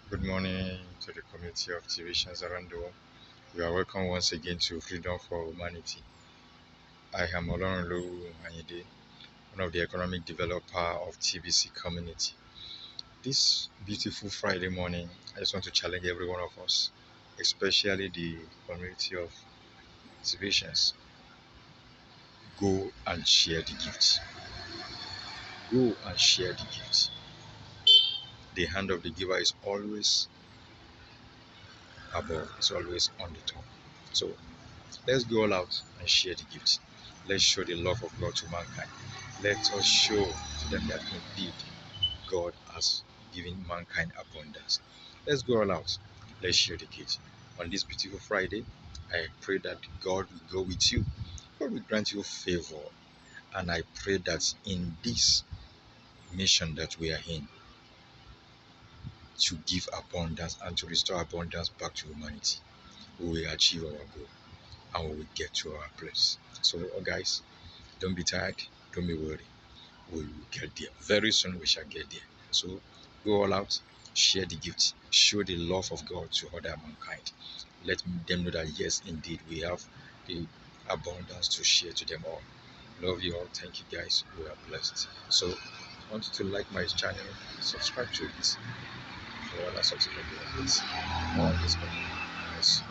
Good morning to the community of TVisions around the world. You are welcome once again to Freedom for Humanity. I am Olorunlowu Anyide, one of the economic developer of TVC community. This beautiful Friday morning, I just want to challenge every one of us, especially the community of TVisions. Go and share the gift. Go and share the gift. The hand of the giver is always above, it's always on the top. So let's go all out and share the gift. Let's show the love of God to mankind. Let us show to them that indeed God has given mankind abundance. Let's go all out. Let's share the gift. On this beautiful Friday, I pray that God will go with you. God will grant you favor. And I pray that in this mission that we are in, to give abundance and to restore abundance back to humanity, we will achieve our goal and we will get to our place. So, guys, don't be tired, don't be worried. We will get there. Very soon we shall get there. So go all out, share the gift, show the love of God to other mankind. Let them know that yes, indeed, we have the abundance to share to them all. Love you all. Thank you guys. We are blessed. So I want you to like my channel, subscribe to it for other subsequent updates on this. Yes.